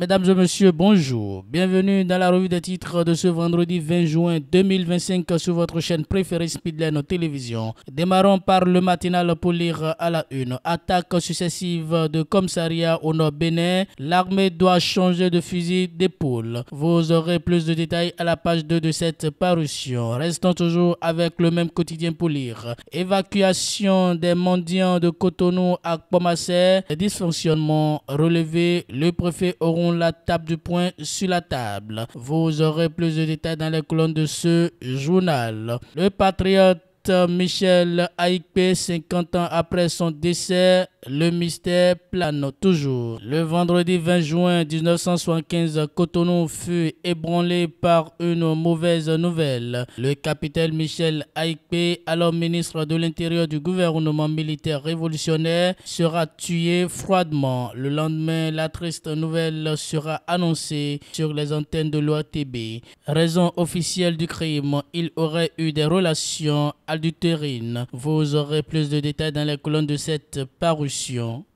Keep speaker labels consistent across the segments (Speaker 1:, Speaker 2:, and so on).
Speaker 1: Mesdames et messieurs, bonjour. Bienvenue dans la revue des titres de ce vendredi 20 juin 2025 sur votre chaîne préférée Speedline Télévision. Démarrons par le matinal pour lire à la une. Attaque successive de commissariat au nord Bénin. L'armée doit changer de fusil d'épaule. Vous aurez plus de détails à la page 2 de cette parution. Restons toujours avec le même quotidien pour lire. Évacuation des mendiants de Cotonou à Pomassé. Dysfonctionnement relevé. Le préfet auront la table du point sur la table. Vous aurez plus de détails dans les colonnes de ce journal. Le patriote Michel Aïkpe, 50 ans après son décès, le mystère plane toujours. Le vendredi 20 juin 1975, Cotonou fut ébranlé par une mauvaise nouvelle. Le capitaine Michel Aïkpe, alors ministre de l'Intérieur du gouvernement militaire révolutionnaire, sera tué froidement. Le lendemain, la triste nouvelle sera annoncée sur les antennes de l'OATB. Raison officielle du crime, il aurait eu des relations adultérines. Vous aurez plus de détails dans les colonnes de cette parution.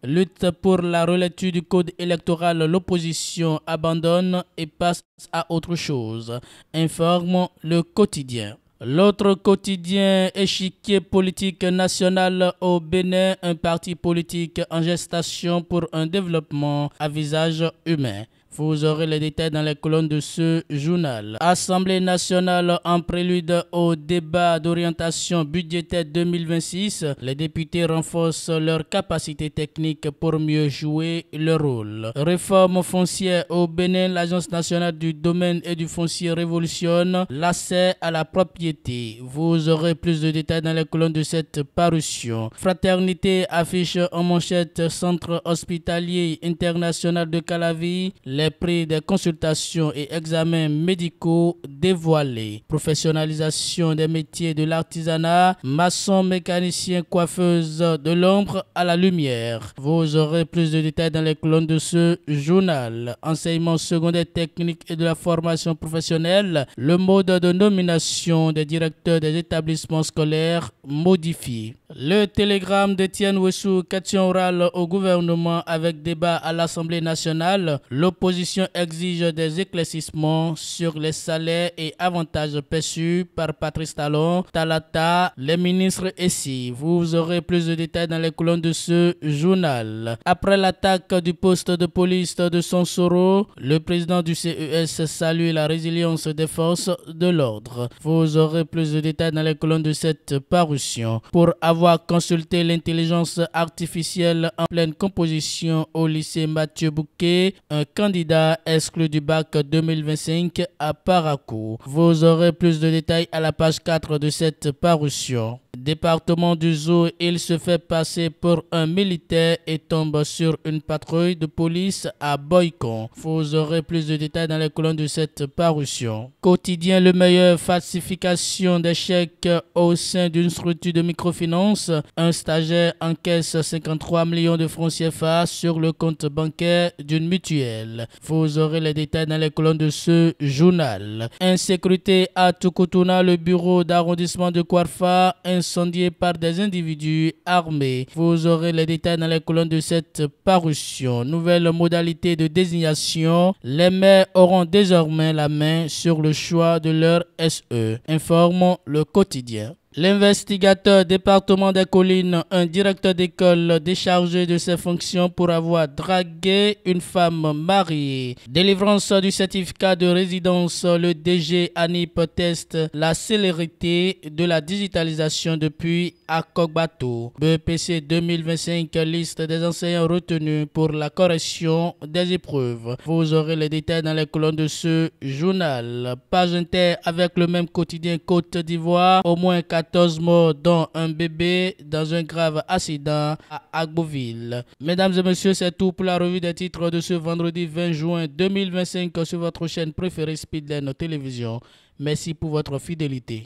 Speaker 1: Lutte pour la relecture du code électoral, l'opposition abandonne et passe à autre chose, informe le quotidien. L'autre quotidien, échiquier politique national au Bénin, un parti politique en gestation pour un développement à visage humain. Vous aurez les détails dans les colonnes de ce journal. Assemblée nationale en prélude au débat d'orientation budgétaire 2026. Les députés renforcent leur capacité technique pour mieux jouer leur rôle. Réforme foncière au Bénin. L'Agence nationale du domaine et du foncier révolutionne l'accès à la propriété. Vous aurez plus de détails dans les colonnes de cette parution. Fraternité affiche en manchette Centre hospitalier international de Calavi. Les prix des consultations et examens médicaux dévoilés. Professionnalisation des métiers de l'artisanat. Maçon, mécanicien, coiffeuse de l'ombre à la lumière. Vous aurez plus de détails dans les colonnes de ce journal. Enseignement secondaire technique et de la formation professionnelle. Le mode de nomination des directeurs des établissements scolaires modifié. Le télégramme d'Étienne Ouessou, question orale au gouvernement avec débat à l'Assemblée nationale. L'opposition exige des éclaircissements sur les salaires et avantages perçus par Patrice Talon, Talata, les ministres ici. Vous aurez plus de détails dans les colonnes de ce journal. Après l'attaque du poste de police de Sonsoro, le président du CES salue la résilience des forces de l'ordre. Vous aurez plus de détails dans les colonnes de cette parution. Pour avoir consulté l'intelligence artificielle en pleine composition au lycée Mathieu Bouquet, un candidat exclu du bac 2025 à Parakou. Vous aurez plus de détails à la page 4 de cette parution. Département du Zoo, il se fait passer pour un militaire et tombe sur une patrouille de police à Boycon. Vous aurez plus de détails dans les colonnes de cette parution. Quotidien Le Meilleur, falsification des chèques au sein d'une structure de microfinance. Un stagiaire encaisse 53 millions de francs CFA sur le compte bancaire d'une mutuelle. Vous aurez les détails dans les colonnes de ce journal. Insécurité à Tukutuna, le bureau d'arrondissement de Kwarfa, incendié par des individus armés. Vous aurez les détails dans les colonnes de cette parution. Nouvelle modalité de désignation. Les maires auront désormais la main sur le choix de leur SE, informe le quotidien. L'investigateur département des collines, un directeur d'école déchargé de ses fonctions pour avoir dragué une femme mariée. Délivrance du certificat de résidence, le DG ANIP teste la célérité de la digitalisation depuis Akogbato. BEPC 2025, liste des enseignants retenus pour la correction des épreuves. Vous aurez les détails dans les colonnes de ce journal. Page inter avec le même quotidien Côte d'Ivoire, au moins 14 morts dont un bébé dans un grave accident à Agboville. Mesdames et messieurs, c'est tout pour la revue des titres de ce vendredi 20 juin 2025 sur votre chaîne préférée Speedline Télévision. Merci pour votre fidélité.